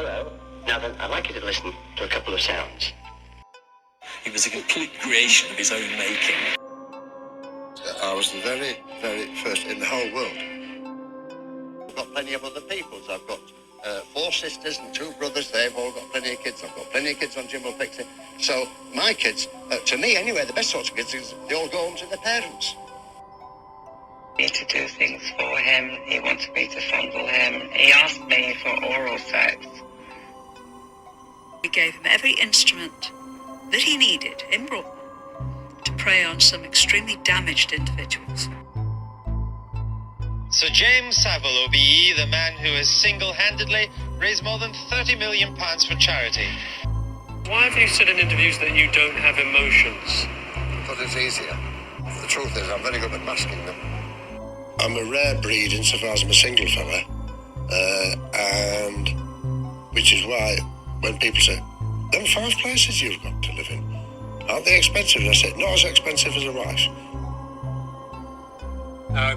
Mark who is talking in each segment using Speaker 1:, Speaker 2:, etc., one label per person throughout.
Speaker 1: Hello. Now then, I'd like you to listen to a couple of sounds.
Speaker 2: He was a complete creation of his own making.
Speaker 3: I was the very, very first in the whole world. I've got plenty of other peoples. I've got 4 sisters and 2 brothers. They've all got plenty of kids. I've got plenty of kids on Jimbo Pixie. So my kids, to me anyway, the best sorts of kids is they all go home to their parents.
Speaker 4: To do things for him. He wanted me to fondle him. He asked me for oral sex.
Speaker 5: We gave him every instrument that he needed in Brooklyn to prey on some extremely damaged individuals.
Speaker 6: Sir Jimmy Savile OBE, the man who has single-handedly raised more than £30 million for charity.
Speaker 7: Why have you said in interviews that you don't have emotions?
Speaker 3: Because it's easier. The truth is, I'm very good at masking them. I'm a rare breed insofar as I'm a single fella, and which is why when people say, "Them 5 places you've got to live in, aren't they expensive?" And I say, "Not as expensive as a wife."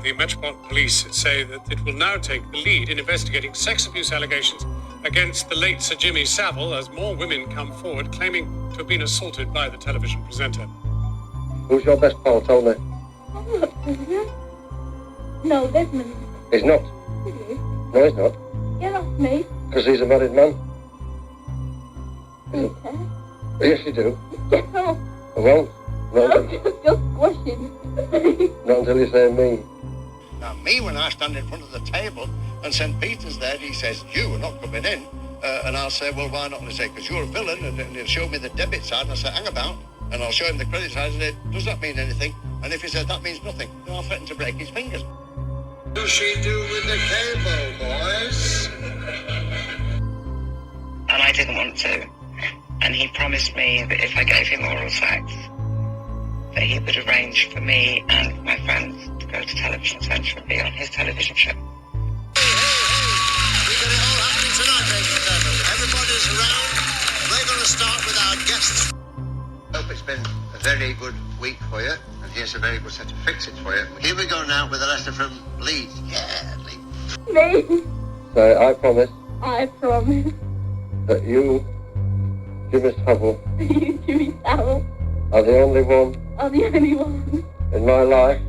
Speaker 7: The Metropolitan Police say that it will now take the lead in investigating sex abuse allegations against the late Sir Jimmy Savile as more women come forward claiming to have been assaulted by the television presenter.
Speaker 3: Who's your best pal, Tony?
Speaker 8: I'm not Tony. No, Desmond.
Speaker 3: He's not.
Speaker 8: He is.
Speaker 3: No, he's not.
Speaker 8: Get off me.
Speaker 3: Because he's a married man.
Speaker 8: Okay.
Speaker 3: Yes, you do.
Speaker 8: Get off.
Speaker 3: I won't.
Speaker 8: I'm just squashing.
Speaker 3: Not until you say me. Now, me, when I stand in front of the table and St. Peter's there, he says, "You are not coming in." And I'll say, "Well, why not?" And he say, "Because you're a villain." And he'll show me the debit side. And I say, "Hang about." And I'll show him the credit side and say, "Does that mean anything?" And if he says, "That means nothing," then I'll threaten to break his fingers. What does she do with the cable, boys?
Speaker 4: And I didn't want to. And he promised me that if I gave him oral sex, that he would arrange for me and my friends to go to Television Centre and be on his television show.
Speaker 3: Hey, we've got it all happening tonight, ladies and gentlemen. Everybody's around. We're going to start with our guests. I hope it's been a very good week for you, and here's a very good set of fixings for you. Here we go now with a letter from Leeds. Yeah, Leeds.
Speaker 8: Me.
Speaker 3: So I promise
Speaker 8: I promise.
Speaker 3: that you, Jimmy Savile,
Speaker 8: You, Jimmy Savile,
Speaker 3: are the only one
Speaker 8: are the only one.
Speaker 3: in my life.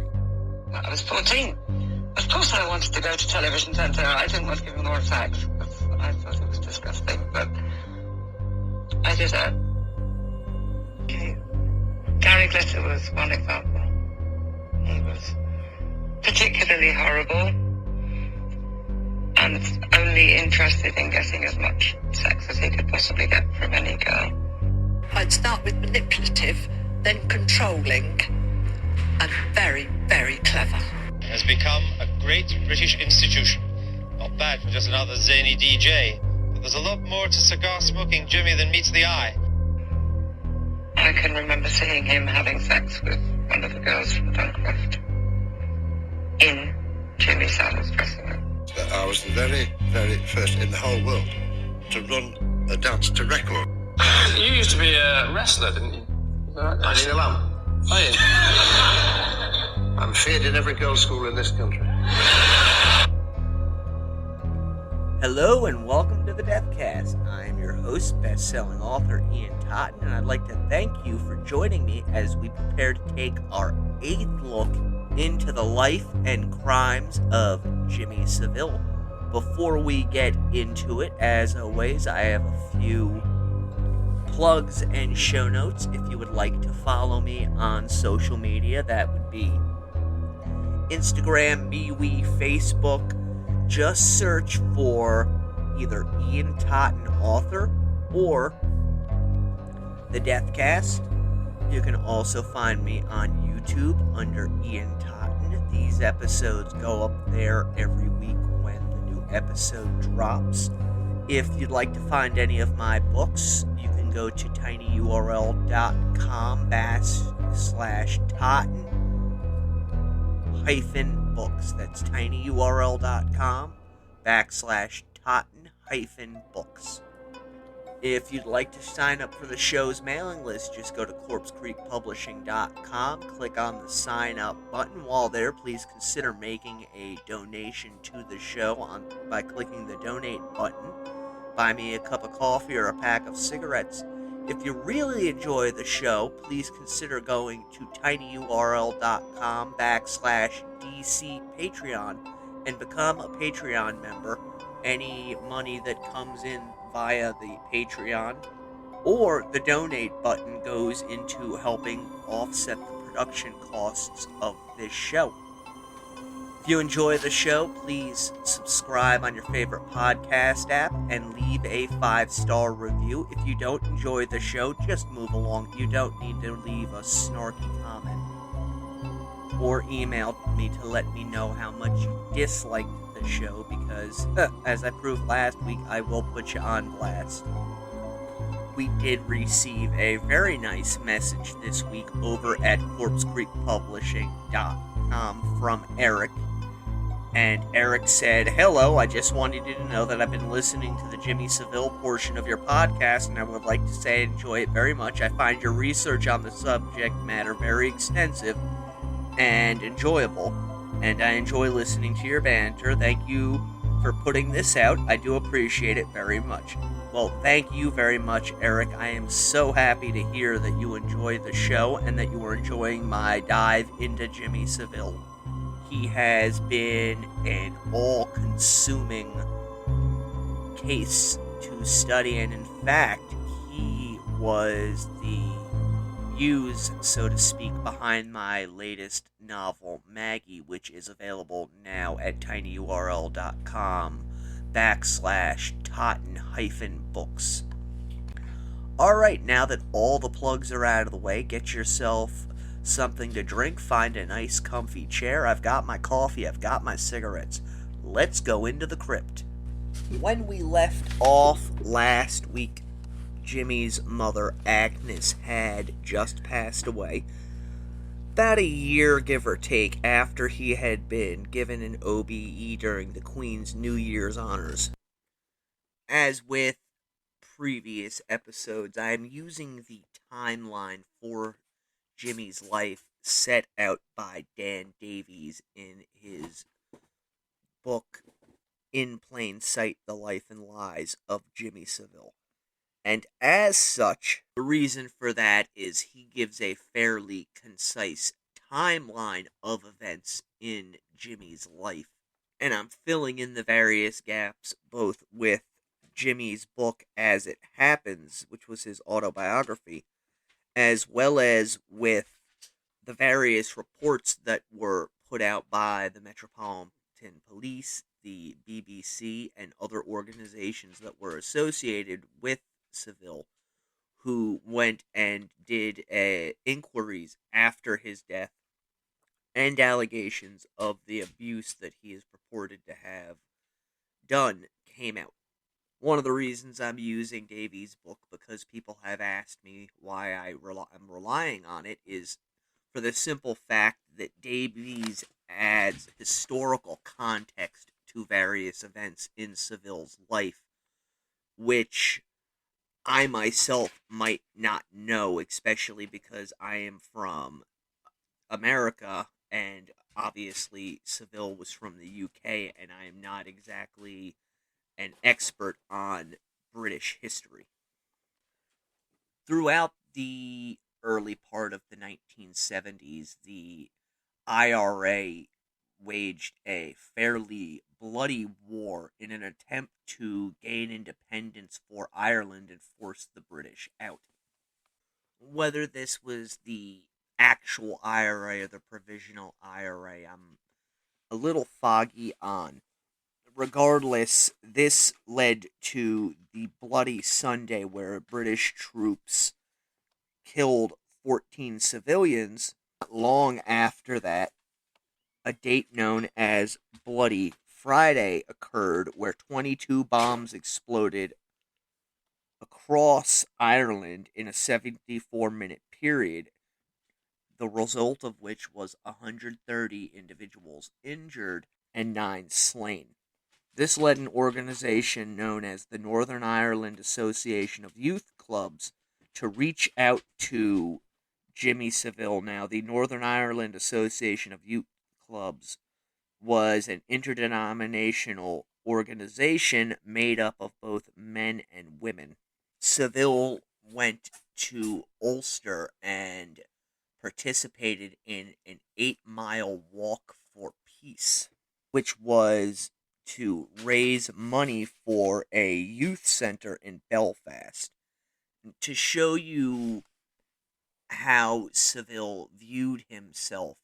Speaker 4: I was 14. Of course I wanted to go to Television Centre. I didn't want to give him oral sex because I thought it was disgusting, but I did it. Okay. Gary Glitter was one example. He was particularly horrible and only interested in getting as much sex as he could possibly get from any girl.
Speaker 5: I'd start with manipulative, then controlling, and very, very clever.
Speaker 6: Has become a great British institution. Not bad for just another zany DJ, but there's a lot more to cigar-smoking Jimmy than meets the eye.
Speaker 4: I can remember seeing him having sex with one of the girls from Duncroft in Jimmy Savile's dressing room.
Speaker 3: I was the very, very first in the whole world to run a dance to record.
Speaker 7: You used to be a wrestler, didn't you?
Speaker 3: I need a lamp.
Speaker 7: Oh, yeah.
Speaker 3: I'm feared in every girls' school in this country.
Speaker 9: Hello and welcome to the Deathcast. I am your host, best-selling author Ian Totten, and I'd like to thank you for joining me as we prepare to take our 8th look into the life and crimes of Jimmy Savile. Before we get into it, as always, I have a few plugs and show notes. If you would like to follow me on social media, that would be Instagram, MeWe, Facebook. Just search for either Ian Totten Author or The Deathcast. You can also find me on YouTube under Ian Totten. These episodes go up there every week when the new episode drops. If you'd like to find any of my books, you can go to tinyurl.com/Totten-books. That's tinyurl.com/Totten-books. If you'd like to sign up for the show's mailing list, just go to corpsecreekpublishing.com, click on the sign up button. While there, please consider making a donation to the show by clicking the donate button. buy me a cup of coffee or a pack of cigarettes. If you really enjoy the show, please consider going to tinyurl.com/DC Patreon and become a Patreon member. Any money that comes in via the Patreon or the donate button goes into helping offset the production costs of this show. If you enjoy the show, please subscribe on your favorite podcast app and leave a 5-star review. If you don't enjoy the show, just move along. You don't need to leave a snarky comment or email me to let me know how much you disliked the show, because, as I proved last week, I will put you on blast. We did receive a very nice message this week over at CorpseCreekPublishing.com from Eric. And Eric said, "Hello, I just wanted you to know that I've been listening to the Jimmy Savile portion of your podcast, and I would like to say I enjoy it very much. I find your research on the subject matter very extensive and enjoyable, and I enjoy listening to your banter. Thank you for putting this out. I do appreciate it very much." Well, thank you very much, Eric. I am so happy to hear that you enjoy the show and that you are enjoying my dive into Jimmy Savile. He has been an all-consuming case to study, and in fact, he was the muse, so to speak, behind my latest novel, Maggie, which is available now at tinyurl.com/Totten-books. Alright, now that all the plugs are out of the way, get yourself something to drink, find a nice comfy chair. I've got my coffee, I've got my cigarettes. Let's go into the crypt. When we left off last week, Jimmy's mother, Agnes, had just passed away. About a year, give or take, after he had been given an OBE during the Queen's New Year's honors. As with previous episodes, I am using the timeline for Jimmy's life set out by Dan Davies in his book In Plain Sight, The Life and Lies of Jimmy Savile. And as such, the reason for that is he gives a fairly concise timeline of events in Jimmy's life. And I'm filling in the various gaps both with Jimmy's book As It Happens, which was his autobiography, as well as with the various reports that were put out by the Metropolitan Police, the BBC, and other organizations that were associated with Savile, who went and did inquiries after his death and allegations of the abuse that he is purported to have done came out. One of the reasons I'm using Davies' book, because people have asked me why I'm relying on it, is for the simple fact that Davies adds historical context to various events in Savile's life, which I myself might not know, especially because I am from America, and obviously Savile was from the UK, and I am not exactly an expert on British history. Throughout the early part of the 1970s, the IRA waged a fairly bloody war in an attempt to gain independence for Ireland and force the British out. Whether this was the actual IRA or the provisional IRA, I'm a little foggy on. Regardless, this led to the Bloody Sunday, where British troops killed 14 civilians. Long after that, a date known as Bloody Friday occurred, where 22 bombs exploded across Ireland in a 74-minute period, the result of which was 130 individuals injured and 9 slain. This led an organization known as the Northern Ireland Association of Youth Clubs to reach out to Jimmy Savile. Now, the Northern Ireland Association of Youth Clubs was an interdenominational organization made up of both men and women. Savile went to Ulster and participated in an 8-mile walk for peace, which was to raise money for a youth center in Belfast. To show you how Savile viewed himself,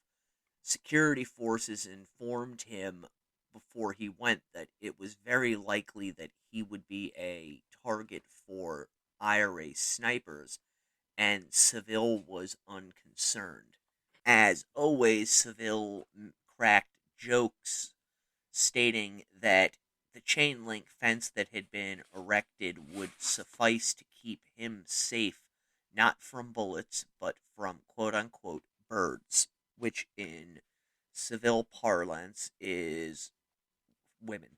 Speaker 9: security forces informed him before he went that it was very likely that he would be a target for IRA snipers, and Savile was unconcerned. As always, Savile cracked jokes stating that the chain link fence that had been erected would suffice to keep him safe, not from bullets, but from quote-unquote birds, which in Savile parlance is women.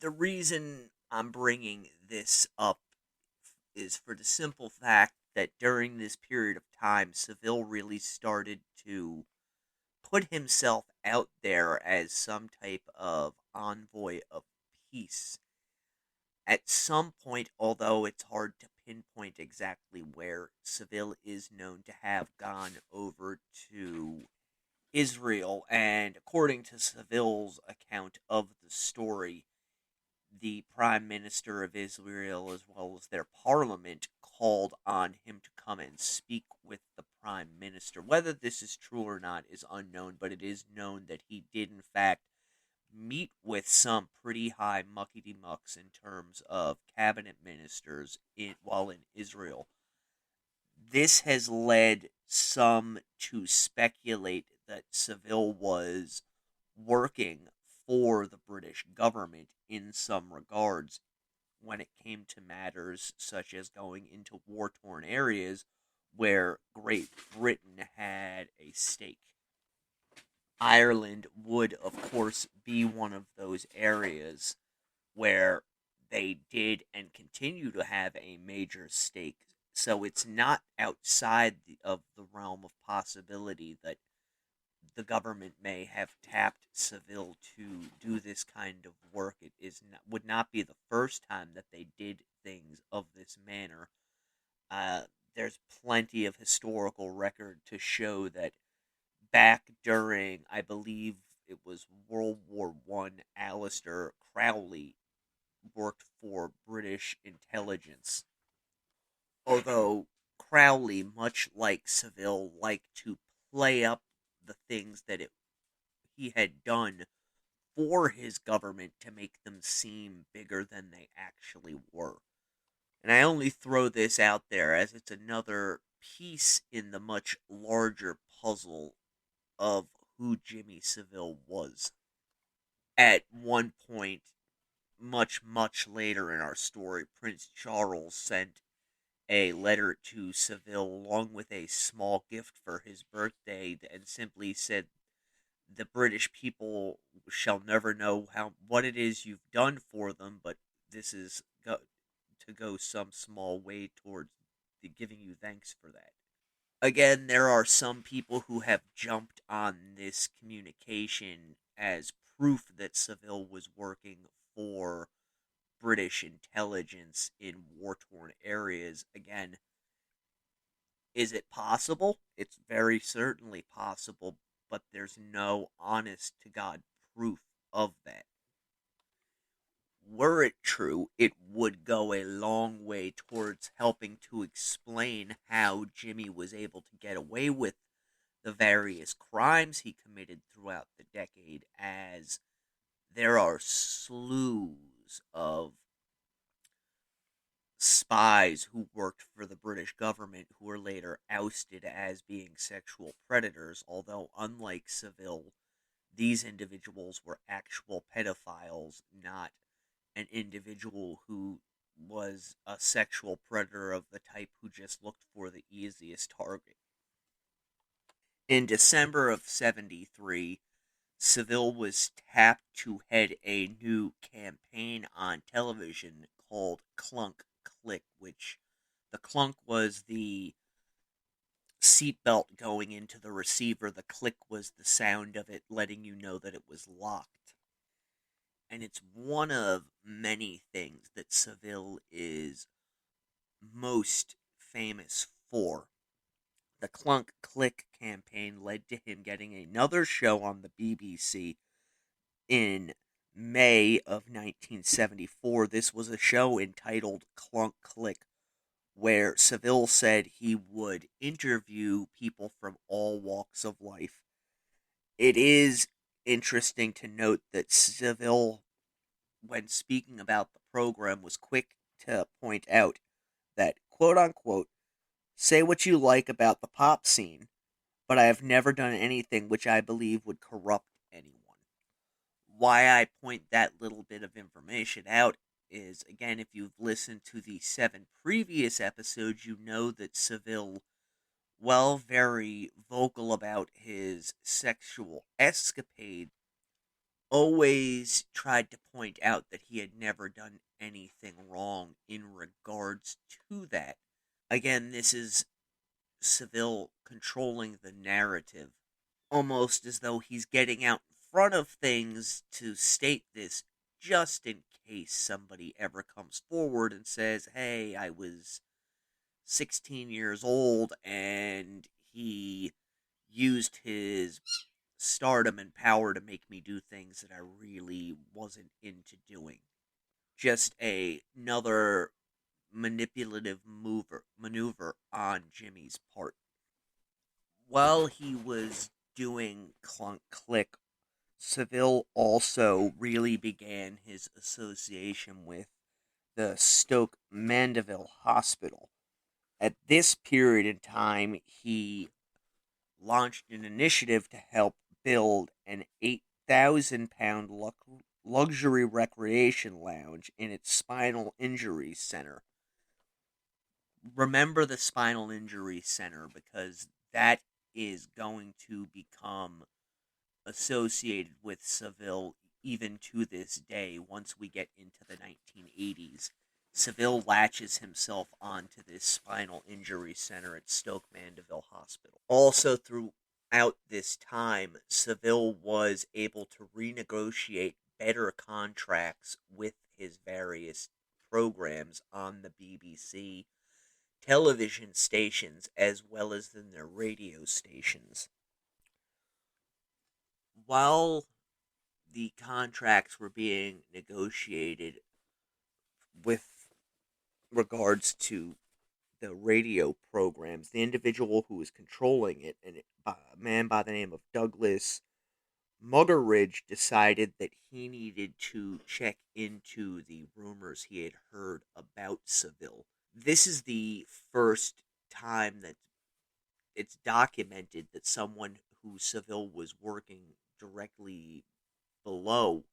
Speaker 9: The reason I'm bringing this up is for the simple fact that during this period of time, Savile really started to put himself out there as some type of envoy of peace. At some point, although it's hard to pinpoint exactly where, Savile is known to have gone over to Israel, and according to Savile's account of the story, the Prime Minister of Israel, as well as their parliament, called on him to come and speak with the Prime Minister. Whether this is true or not is unknown, but it is known that he did, in fact, meet with some pretty high muckety-mucks in terms of cabinet ministers while in Israel. This has led some to speculate that Savile was working for the British government in some regards when it came to matters such as going into war-torn areas where Great Britain had a stake. Ireland would, of course, be one of those areas where they did and continue to have a major stake. So it's not outside of the realm of possibility that the government may have tapped Savile to do this kind of work. It would not be the first time that they did things of this manner. There's plenty of historical record to show that back during, I believe it was World War I, Aleister Crowley worked for British intelligence. Although Crowley, much like Savile, liked to play up the things that he had done for his government to make them seem bigger than they actually were. And I only throw this out there as it's another piece in the much larger puzzle of who Jimmy Savile was. At one point, much later in our story, Prince Charles sent a letter to Savile along with a small gift for his birthday and simply said, the British people shall never know what it is you've done for them, but this is to go some small way towards giving you thanks for that. Again, there are some people who have jumped on this communication as proof that Savile was working for British intelligence in war-torn areas. Again, is it possible? It's very certainly possible, but there's no honest-to-God proof of that. Were it true, it would go a long way towards helping to explain how Jimmy was able to get away with the various crimes he committed throughout the decade, as there are slews of spies who worked for the British government who were later ousted as being sexual predators, although unlike Savile, these individuals were actual pedophiles, not an individual who was a sexual predator of the type who just looked for the easiest target. In December of 1973, Savile was tapped to head a new campaign on television called Clunk Click, which the clunk was the seatbelt going into the receiver. The click was the sound of it letting you know that it was locked. and it's one of many things that Savile is most famous for. The Clunk Click campaign led to him getting another show on the BBC in May of 1974. This was a show entitled Clunk Click, where Savile said he would interview people from all walks of life. It is interesting to note that Savile, when speaking about the program, was quick to point out that, quote-unquote, say what you like about the pop scene, but I have never done anything which I believe would corrupt anyone. Why I point that little bit of information out is, again, if you've listened to the 7 previous episodes, you know that Savile, while very vocal about his sexual escapade, always tried to point out that he had never done anything wrong in regards to that. Again, this is Savile controlling the narrative, almost as though he's getting out in front of things to state this just in case somebody ever comes forward and says, hey, I was 16 years old and he used his stardom and power to make me do things that I really wasn't into doing. Just another manipulative maneuver on Jimmy's part. While he was doing Clunk Click, Savile also really began his association with the Stoke Mandeville Hospital. At this period in time, he launched an initiative to help build an £8,000 luxury recreation lounge in its spinal injury center. Remember the spinal injury center, because that is going to become associated with Savile even to this day. Once we get into the 1980s, Savile latches himself onto this spinal injury center at Stoke Mandeville Hospital. Also, throughout this time, Savile was able to renegotiate better contracts with his various programs on the BBC television stations as well as in their radio stations. While the contracts were being negotiated with regards to the radio programs, the individual who was controlling it, a man by the name of Douglas Muggeridge, decided that he needed to check into the rumors he had heard about Savile. This is the first time that it's documented that someone who Savile was working directly below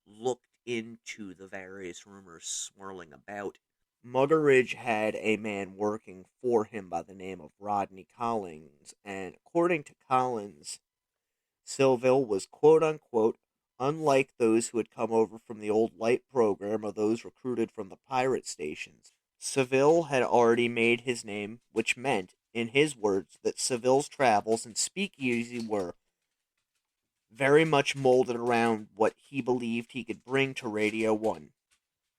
Speaker 9: looked into the various rumors swirling about. Muggeridge had a man working for him by the name of Rodney Collins, and according to Collins, Savile was quote-unquote unlike those who had come over from the old light program or those recruited from the pirate stations. Savile had already made his name, which meant, in his words, that Savile's travels and speakeasy were very much molded around what he believed he could bring to Radio 1.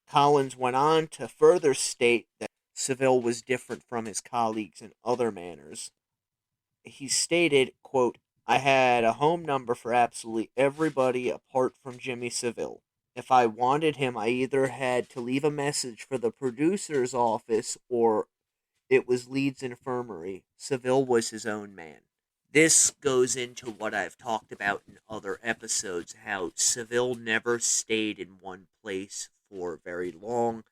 Speaker 9: Collins went on to further state that Savile was different from his colleagues in other manners. He stated, quote, I had a home number for absolutely everybody apart from Jimmy Savile. If I wanted him, I either had to leave a message for the producer's office or it was Leeds Infirmary. Savile was his own man. This goes into what I've talked about in other episodes, how Savile never stayed in one place for very long.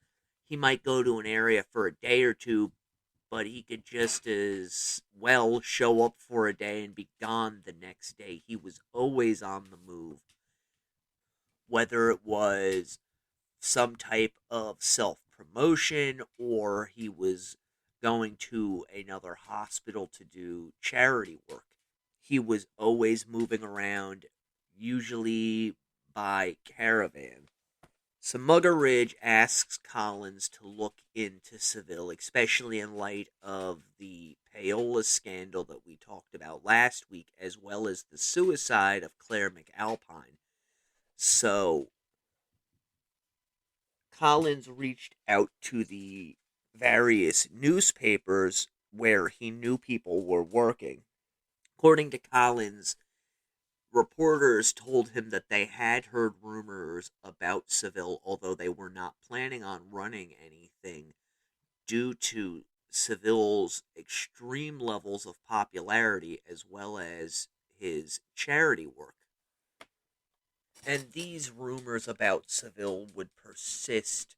Speaker 9: He might go to an area for a day or two, but he could just as well show up for a day and be gone the next day. He was always on the move. Whether it was some type of self-promotion or he was going to another hospital to do charity work, he was always moving around, usually by caravan. So Muggeridge asks Collins to look into Savile, especially in light of the payola scandal that we talked about last week, as well as the suicide of Claire McAlpine. So Collins reached out to the various newspapers where he knew people were working. According to Collins, reporters told him that they had heard rumors about Savile, although they were not planning on running anything due to Savile's extreme levels of popularity as well as his charity work. And these rumors about Savile would persist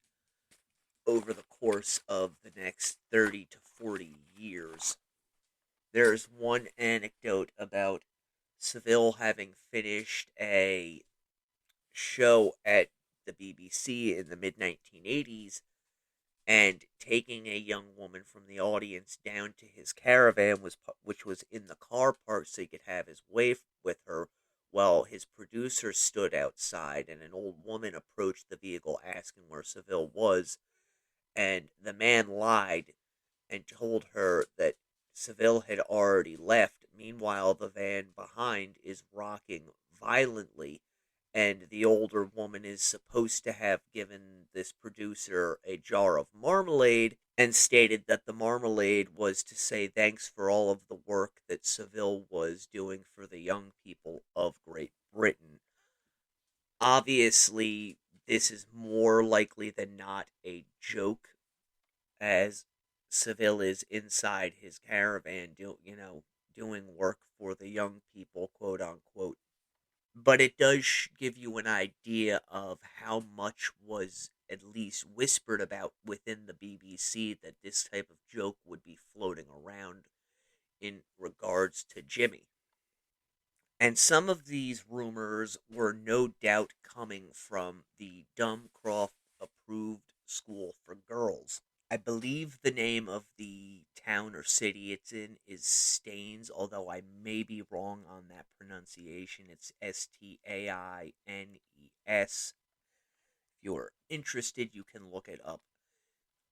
Speaker 9: over the course of the next 30 to 40 years. There's one anecdote about Savile having finished a show at the BBC in the mid-1980s and taking a young woman from the audience down to his caravan, which was in the car park so he could have his way with her, while his producer stood outside, and an old woman approached the vehicle asking where Savile was, and the man lied and told her that Savile had already left. Meanwhile, the van behind is rocking violently, and the older woman is supposed to have given this producer a jar of marmalade and stated that the marmalade was to say thanks for all of the work that Savile was doing for the young people of Great Britain. Obviously, this is more likely than not a joke, as Savile is inside his caravan, doing work for the young people, quote unquote. But it does give you an idea of how much was at least whispered about within the BBC that this type of joke would be floating around in regards to Jimmy. And some of these rumors were no doubt coming from the Duncroft Approved School for Girls. I believe the name of the town or city it's in is Staines, although I may be wrong on that pronunciation. It's Staines. If you're interested, you can look it up.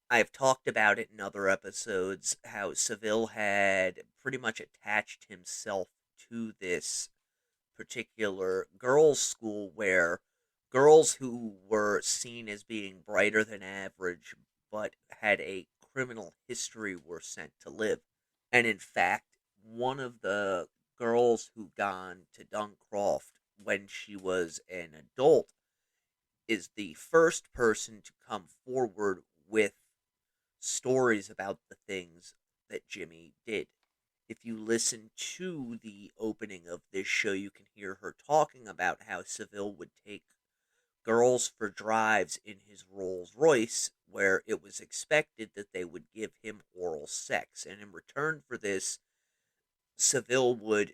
Speaker 9: I've talked about it in other episodes, how Savile had pretty much attached himself to this particular girls' school where girls who were seen as being brighter than average but had a criminal history were sent to live. And in fact, one of the girls who gone to Duncroft when she was an adult is the first person to come forward with stories about the things that Jimmy did. If you listen to the opening of this show, you can hear her talking about how Savile would take girls for drives in his Rolls Royce, where it was expected that they would give him oral sex. And in return for this, Savile would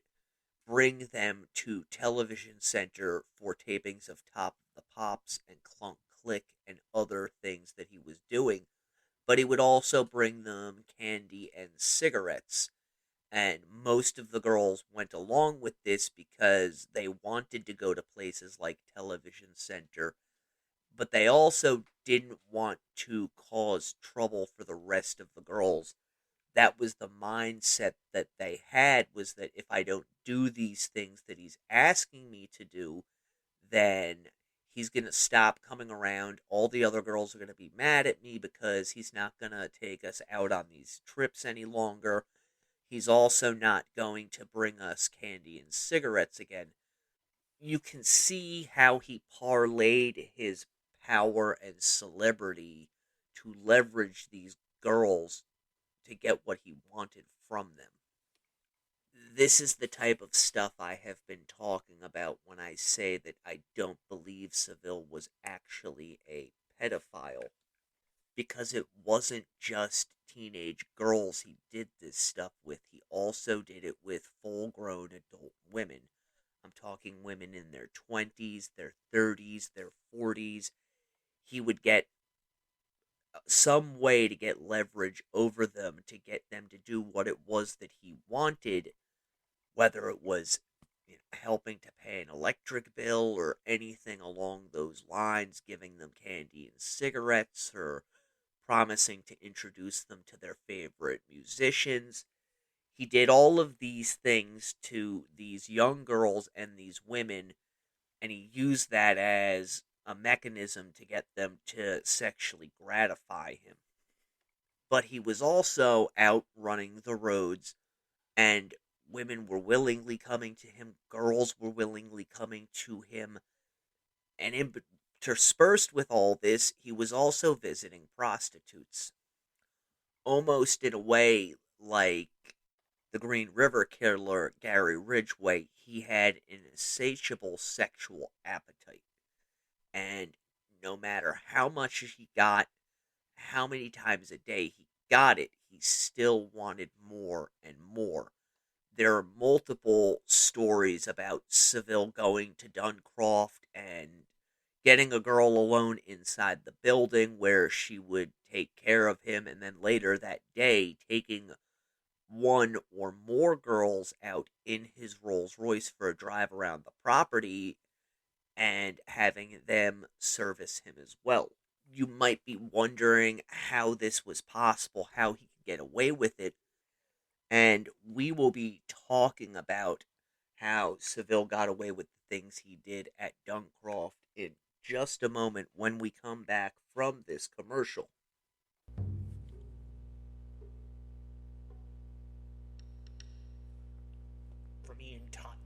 Speaker 9: bring them to Television Center for tapings of Top of the Pops and Clunk Click and other things that he was doing. But he would also bring them candy and cigarettes. And most of the girls went along with this because they wanted to go to places like Television Center, but they also didn't want to cause trouble for the rest of the girls. That was the mindset that they had, was that if I don't do these things that he's asking me to do, then he's going to stop coming around. All the other girls are going to be mad at me because he's not going to take us out on these trips any longer. He's also not going to bring us candy and cigarettes again. You can see how he parlayed his power and celebrity to leverage these girls to get what he wanted from them. This is the type of stuff I have been talking about when I say that I don't believe Savile was actually a pedophile. Because it wasn't just teenage girls he did this stuff with. He also did it with full-grown adult women. I'm talking women in their 20s, their 30s, their 40s. He would get some way to get leverage over them to get them to do what it was that he wanted, whether it was helping to pay an electric bill or anything along those lines, giving them candy and cigarettes, or promising to introduce them to their favorite musicians. He did all of these things to these young girls and these women, and he used that as a mechanism to get them to sexually gratify him. But he was also out running the roads, and women were willingly coming to him, girls were willingly coming to him, and interspersed with all this, he was also visiting prostitutes. Almost in a way like the Green River Killer Gary Ridgway, he had an insatiable sexual appetite. And no matter how much he got, how many times a day he got it, he still wanted more and more. There are multiple stories about Savile going to Duncroft and getting a girl alone inside the building where she would take care of him, and then later that day taking one or more girls out in his Rolls Royce for a drive around the property and having them service him as well. You might be wondering how this was possible, how he could get away with it, and we will be talking about how Savile got away with the things he did at Duncroft in just a moment when we come back from this commercial.
Speaker 10: From Ian Totten,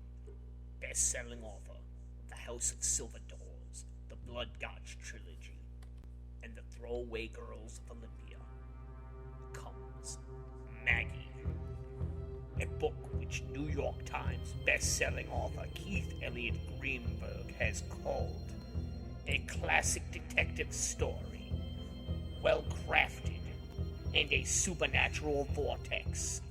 Speaker 10: best-selling author of The House of Silver Doors, the Blood Gotch trilogy, and the Throwaway Girls of Olympia, comes Maggie, a book which New York Times best-selling author Keith Elliott Greenberg has called a classic detective story, well-crafted, and a supernatural vortex.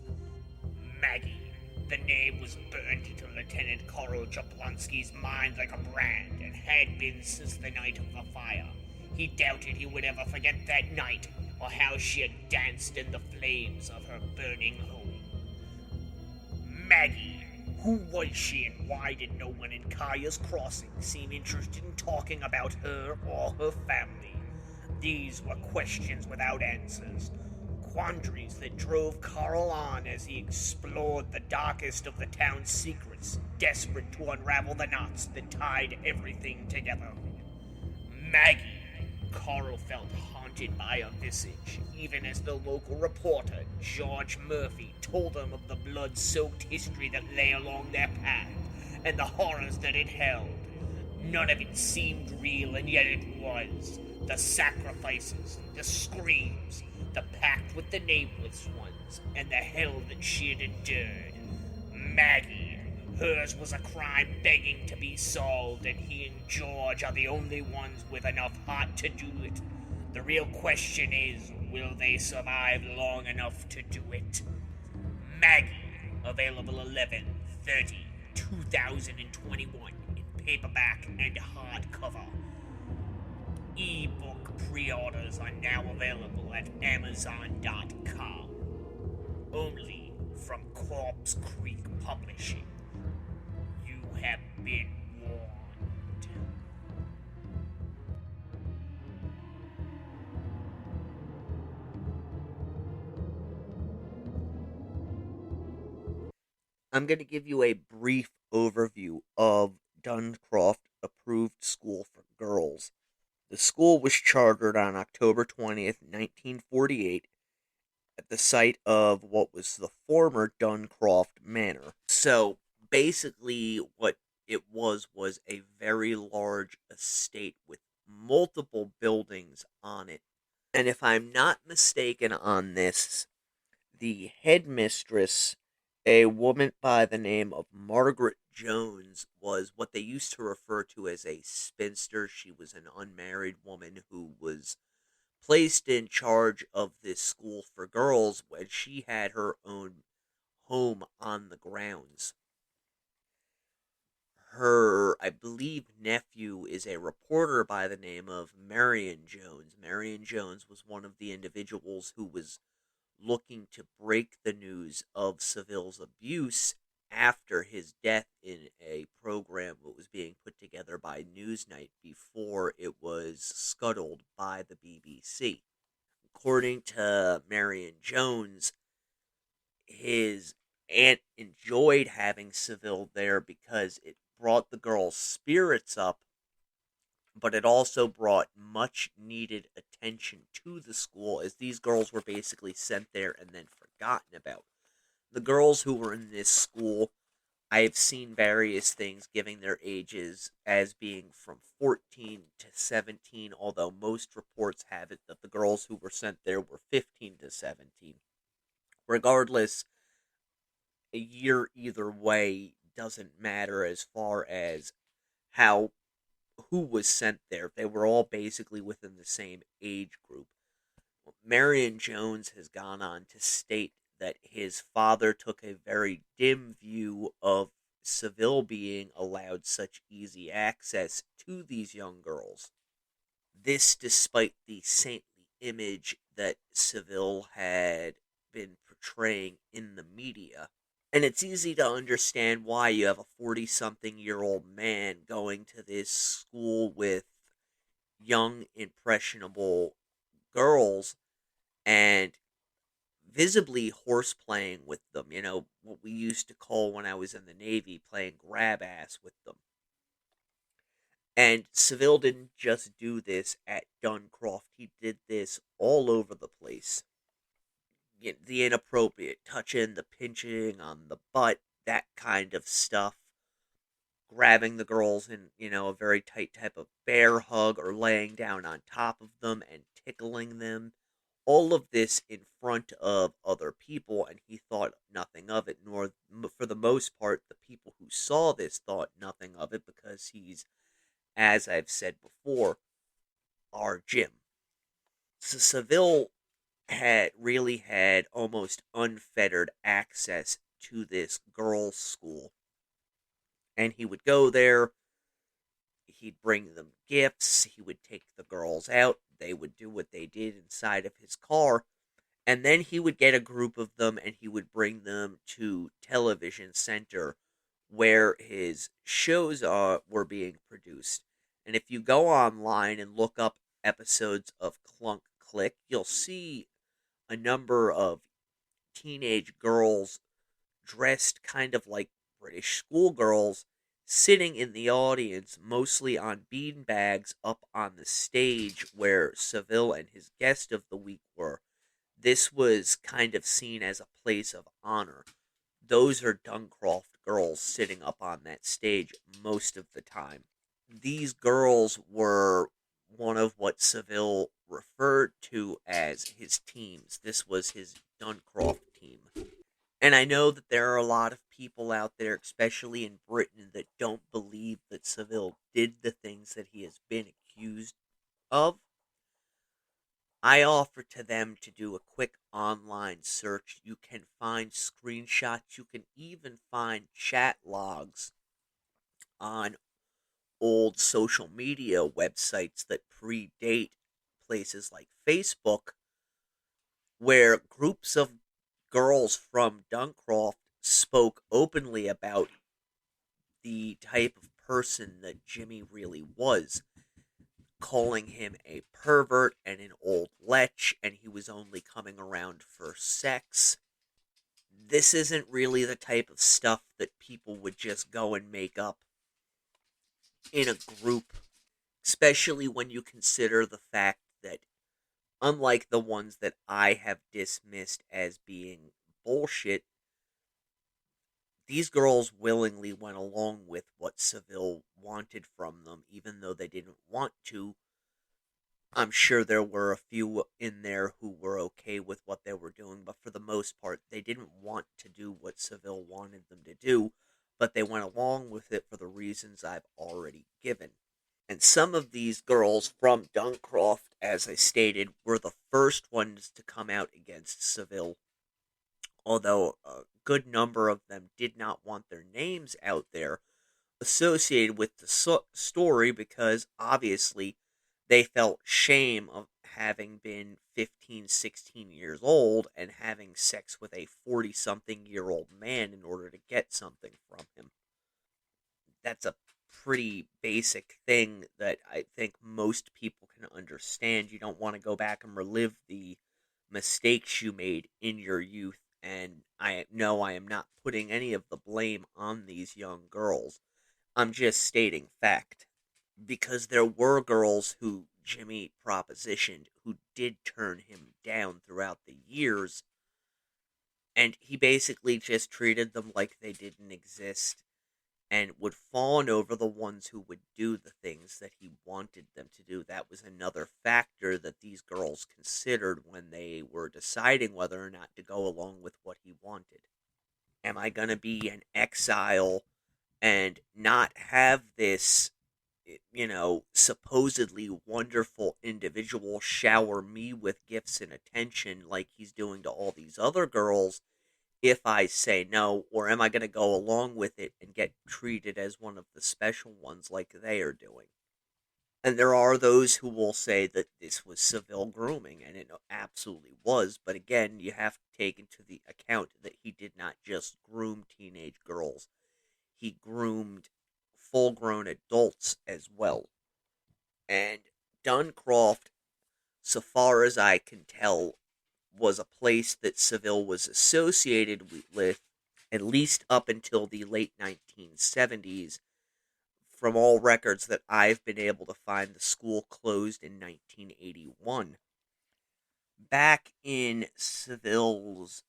Speaker 10: Maggie, the name was burned into Lieutenant Carl Jablonski's mind like a brand, and had been since the night of the fire. He doubted he would ever forget that night, or how she had danced in the flames of her burning home. Maggie. Who was she, and why did no one in Kaya's Crossing seem interested in talking about her or her family? These were questions without answers, quandaries that drove Carl on as he explored the darkest of the town's secrets, desperate to unravel the knots that tied everything together. Maggie. Carl felt haunted by a visage, even as the local reporter, George Murphy, told them of the blood-soaked history that lay along their path, and the horrors that it held. None of it seemed real, and yet it was. The sacrifices, the screams, the pact with the nameless ones, and the hell that she had endured. Maggie. Hers was a crime begging to be solved, and he and George are the only ones with enough heart to do it. The real question is, will they survive long enough to do it? Maggie, available 11/30/2021 in paperback and hardcover. E-book pre-orders are now available at Amazon.com. Only from Corpse Creek Publishing. You have been warned.
Speaker 9: I'm going to give you a brief overview of Duncroft Approved School for Girls. The school was chartered on October 20th, 1948, at the site of what was the former Duncroft Manor. So, basically, what it was a very large estate with multiple buildings on it. And if I'm not mistaken on this, the headmistress, a woman by the name of Margaret Jones, was what they used to refer to as a spinster. She was an unmarried woman who was placed in charge of this school for girls when she had her own home on the grounds. Her, I believe, nephew is a reporter by the name of Marion Jones. Marion Jones was one of the individuals who was looking to break the news of Savile's abuse after his death in a program that was being put together by Newsnight before it was scuttled by the BBC. According to Marion Jones, his aunt enjoyed having Savile there because it brought the girls' spirits up but it also brought much needed attention to the school, as these girls were basically sent there and then forgotten about. The girls who were in this school, I have seen various things giving their ages as being from 14 to 17, although most reports have it that the girls who were sent there were 15 to 17. Regardless, a year either way doesn't matter as far as who was sent there. They were all basically within the same age group. Marion Jones has gone on to state that his father took a very dim view of Savile being allowed such easy access to these young girls. This despite the saintly image that Savile had been portraying in the media. And it's easy to understand why you have a 40-something-year-old man going to this school with young, impressionable girls and visibly horseplaying with them. You know, what we used to call, when I was in the Navy, playing grab ass with them. And Savile didn't just do this at Duncroft. He did this all over the place. The inappropriate touching, the pinching on the butt, that kind of stuff. Grabbing the girls in, a very tight type of bear hug, or laying down on top of them and tickling them. All of this in front of other people, and he thought nothing of it, nor, for the most part, the people who saw this thought nothing of it, because he's, as I've said before, our Jim. So Savile really had almost unfettered access to this girls' school. And he would go there, he'd bring them gifts, he would take the girls out, they would do what they did inside of his car, and then he would get a group of them and he would bring them to Television Center, where his shows were being produced. And if you go online and look up episodes of Clunk Click, you'll see a number of teenage girls dressed kind of like British schoolgirls sitting in the audience, mostly on beanbags up on the stage where Savile and his guest of the week were. This was kind of seen as a place of honor. Those are Duncroft girls sitting up on that stage most of the time. These girls were one of what Savile referred to as his teams. This was his Duncroft team. And I know that there are a lot of people out there, especially in Britain, that don't believe that Savile did the things that he has been accused of. I offer to them to do a quick online search. You can find screenshots. You can even find chat logs on old social media websites that predate places like Facebook, where groups of girls from Duncroft spoke openly about the type of person that Jimmy really was, calling him a pervert and an old lech, and he was only coming around for sex. This isn't really the type of stuff that people would just go and make up in a group, especially when you consider the fact that, unlike the ones that I have dismissed as being bullshit, these girls willingly went along with what Savile wanted from them, even though they didn't want to. I'm sure there were a few in there who were okay with what they were doing, but for the most part, they didn't want to do what Savile wanted them to do, but they went along with it for the reasons I've already given. And some of these girls from Duncroft, as I stated, were the first ones to come out against Savile, although a good number of them did not want their names out there associated with the story, because obviously they felt shame of having been 15, 16 years old and having sex with a 40-something-year-old man in order to get something from him. That's a pretty basic thing that I think most people can understand. You don't want to go back and relive the mistakes you made in your youth, and I know I am not putting any of the blame on these young girls. I'm just stating fact. because there were girls who Jimmy propositioned who did turn him down throughout the years, and he basically just treated them like they didn't exist and would fawn over the ones who would do the things that he wanted them to do. That was another factor that these girls considered when they were deciding whether or not to go along with what he wanted. Am I going to be an exile and not have this, supposedly wonderful individual shower me with gifts and attention like he's doing to all these other girls if I say no, or am I going to go along with it and get treated as one of the special ones like they are doing? And there are those who will say that this was Savile grooming, and it absolutely was, but again, you have to take into the account that he did not just groom teenage girls. He groomed full-grown adults as well. And Duncroft, so far as I can tell, was a place that Savile was associated with, at least up until the late 1970s. From all records that I've been able to find, the school closed in 1981. Back in Savile's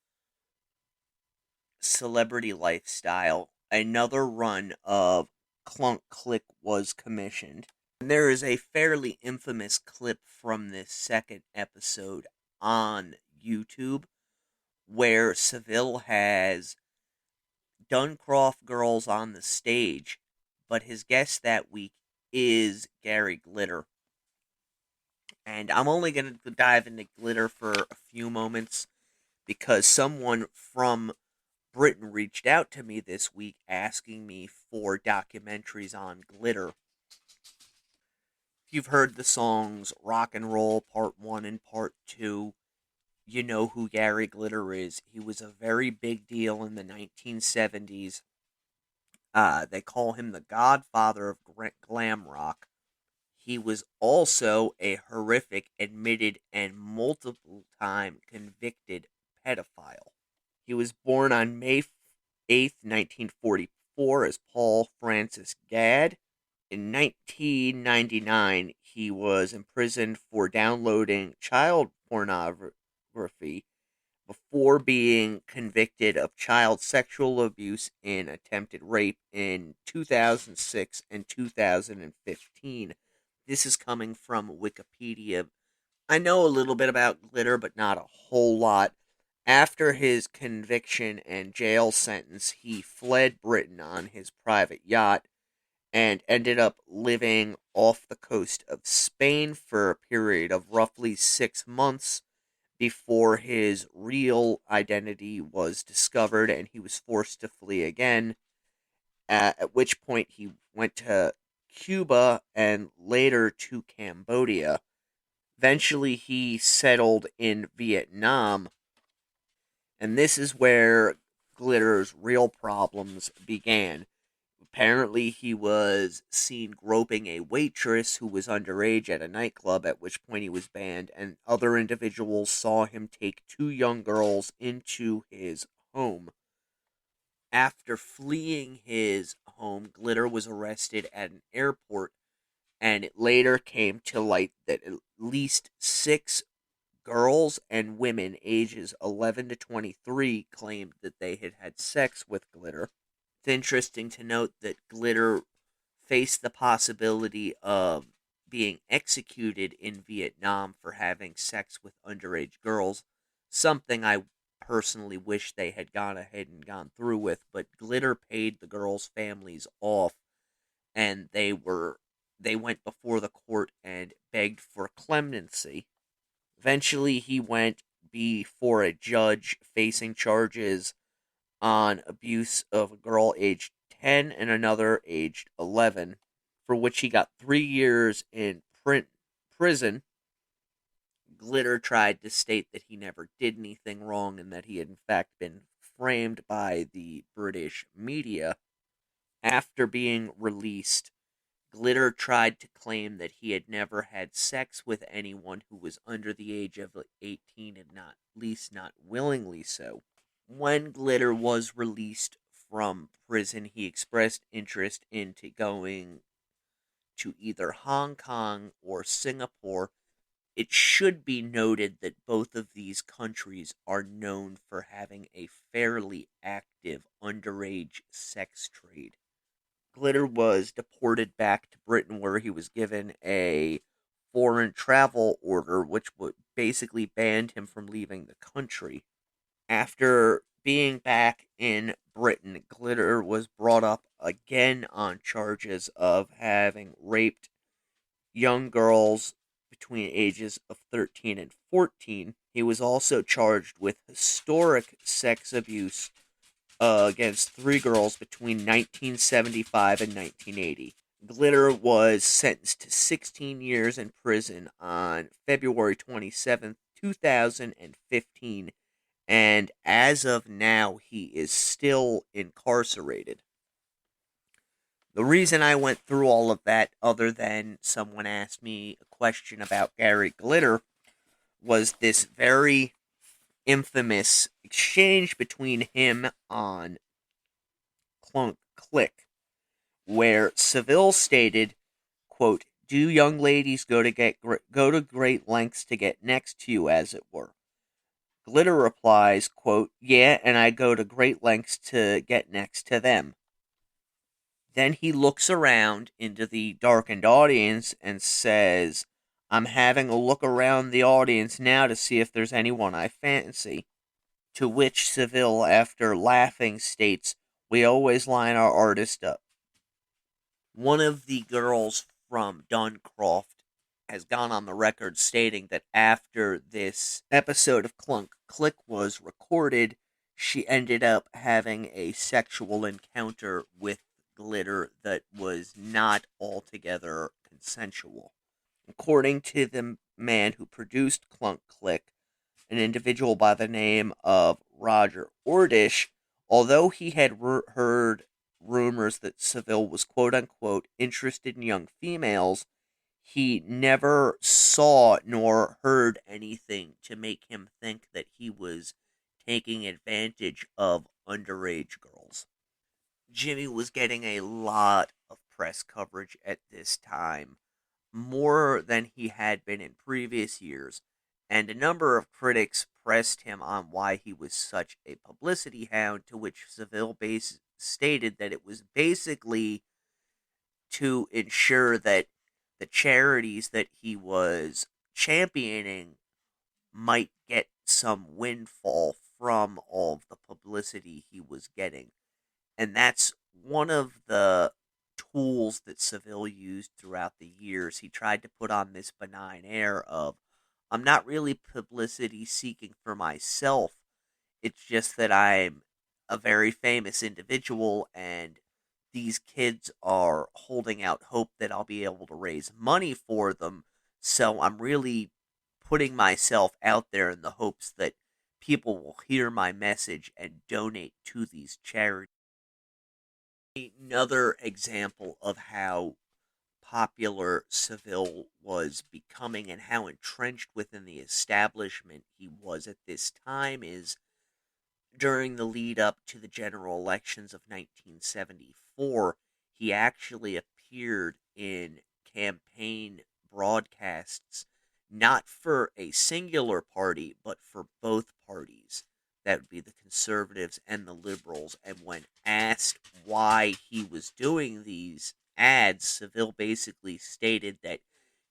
Speaker 9: celebrity lifestyle, another run of Clunk Click was commissioned. And there is a fairly infamous clip from this second episode on YouTube where Savile has Duncroft girls on the stage, but his guest that week is Gary Glitter. And I'm only going to dive into Glitter for a few moments because someone from Britain reached out to me this week asking me for documentaries on Glitter. If you've heard the songs Rock and Roll Part 1 and Part 2, you know who Gary Glitter is. He was a very big deal in the 1970s. They call him the godfather of glam rock. He was also a horrific, admitted, and multiple-time convicted pedophile. He was born on May 8th, 1944 as Paul Francis Gadd. In 1999, he was imprisoned for downloading child pornography before being convicted of child sexual abuse and attempted rape in 2006 and 2015. This is coming from Wikipedia. I know a little bit about Glitter, but not a whole lot. After his conviction and jail sentence, he fled Britain on his private yacht and ended up living off the coast of Spain for a period of roughly 6 months before his real identity was discovered and he was forced to flee again, at which point he went to Cuba and later to Cambodia. Eventually he settled in Vietnam, and this is where Glitter's real problems began. Apparently, he was seen groping a waitress who was underage at a nightclub, at which point he was banned, and other individuals saw him take 2 young girls into his home. After fleeing his home, Glitter was arrested at an airport, and it later came to light that at least 6 girls and women ages 11 to 23 claimed that they had had sex with Glitter. It's interesting to note that Glitter faced the possibility of being executed in Vietnam for having sex with underage girls, something I personally wish they had gone ahead and gone through with, but Glitter paid the girls' families off, and they went before the court and begged for clemency. Eventually, he went before a judge facing charges on abuse of a girl aged 10 and another aged 11, for which he got 3 years in prison. Glitter tried to state that he never did anything wrong and that he had in fact been framed by the British media. After being released, Glitter tried to claim that he had never had sex with anyone who was under the age of 18 and at least not willingly so. When Glitter was released from prison, he expressed interest into going to either Hong Kong or Singapore. It should be noted that both of these countries are known for having a fairly active underage sex trade. Glitter was deported back to Britain, where he was given a foreign travel order, which basically banned him from leaving the country. After being back in Britain, Glitter was brought up again on charges of having raped young girls between ages of 13 and 14. He was also charged with historic sex abuse against 3 girls between 1975 and 1980. Glitter was sentenced to 16 years in prison on February 27th, 2015, and as of now, he is still incarcerated. The reason I went through all of that, other than someone asked me a question about Gary Glitter, was this very infamous exchange between him on Clunk Click, where Savile stated, quote, "Do young ladies go to great lengths to get next to you, as it were?" Glitter replies, quote, "Yeah, and I go to great lengths to get next to them." Then he looks around into the darkened audience and says, "I'm having a look around the audience now to see if there's anyone I fancy." To which Savile, after laughing, states, "We always line our artist up." One of the girls from Duncroft has gone on the record stating that after this episode of Clunk Click was recorded, she ended up having a sexual encounter with Glitter that was not altogether consensual. According to the man who produced Clunk Click, an individual by the name of Roger Ordish, although he had heard rumors that Savile was quote-unquote interested in young females, he never saw nor heard anything to make him think that he was taking advantage of underage girls. Jimmy was getting a lot of press coverage at this time, more than he had been in previous years, and a number of critics pressed him on why he was such a publicity hound, to which Savile stated that it was basically to ensure that the charities that he was championing might get some windfall from all of the publicity he was getting. And that's one of the tools that Savile used throughout the years. He tried to put on this benign air of, I'm not really publicity seeking for myself. It's just that I'm a very famous individual and these kids are holding out hope that I'll be able to raise money for them. So I'm really putting myself out there in the hopes that people will hear my message and donate to these charities. Another example of how popular Savile was becoming and how entrenched within the establishment he was at this time is during the lead up to the general elections of 1974, he actually appeared in campaign broadcasts, not for a singular party, but for both parties. That would be the conservatives and the liberals. And when asked why he was doing these ads, Savile basically stated that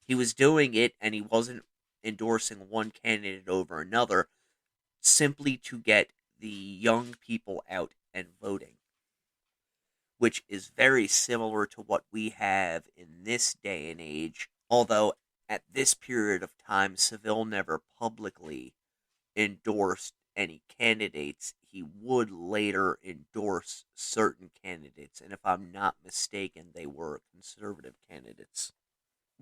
Speaker 9: he was doing it and he wasn't endorsing one candidate over another, simply to get the young people out and voting, which is very similar to what we have in this day and age, although at this period of time, Savile never publicly endorsed any candidates. He would later endorse certain candidates, and if I'm not mistaken, they were conservative candidates.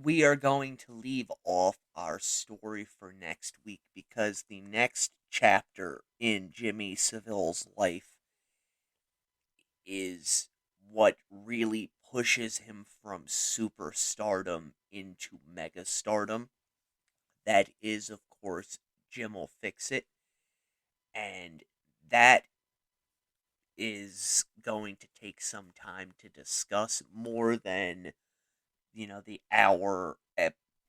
Speaker 9: We are going to leave off our story for next week because the next chapter in Jimmy Savile's life is what really pushes him from superstardom into megastardom. That is, of course, Jim'll Fix It. And that is going to take some time to discuss, more than the hour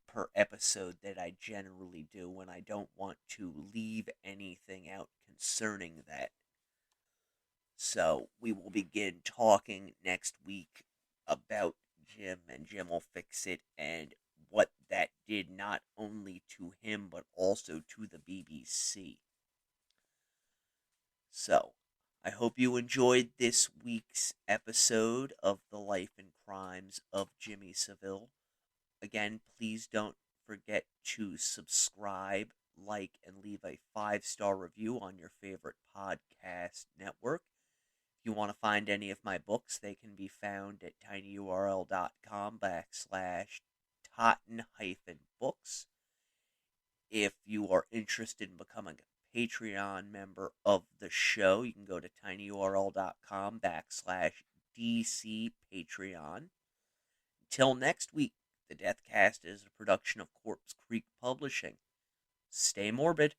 Speaker 9: per episode that I generally do when I don't want to leave anything out concerning that. So we will begin talking next week about Jim, and Jim will fix it, and what that did not only to him but also to the BBC. So, I hope you enjoyed this week's episode of The Life and Crimes of Jimmy Savile. Again, please don't forget to subscribe, like, and leave a 5-star review on your favorite podcast network. If you want to find any of my books, they can be found at tinyurl.com/Totten-books. If you are interested in becoming a Patreon member of the show, you can go to tinyurl.com/DCPatreon. Until next week, the Deathcast is a production of Corpse Creek Publishing. Stay morbid.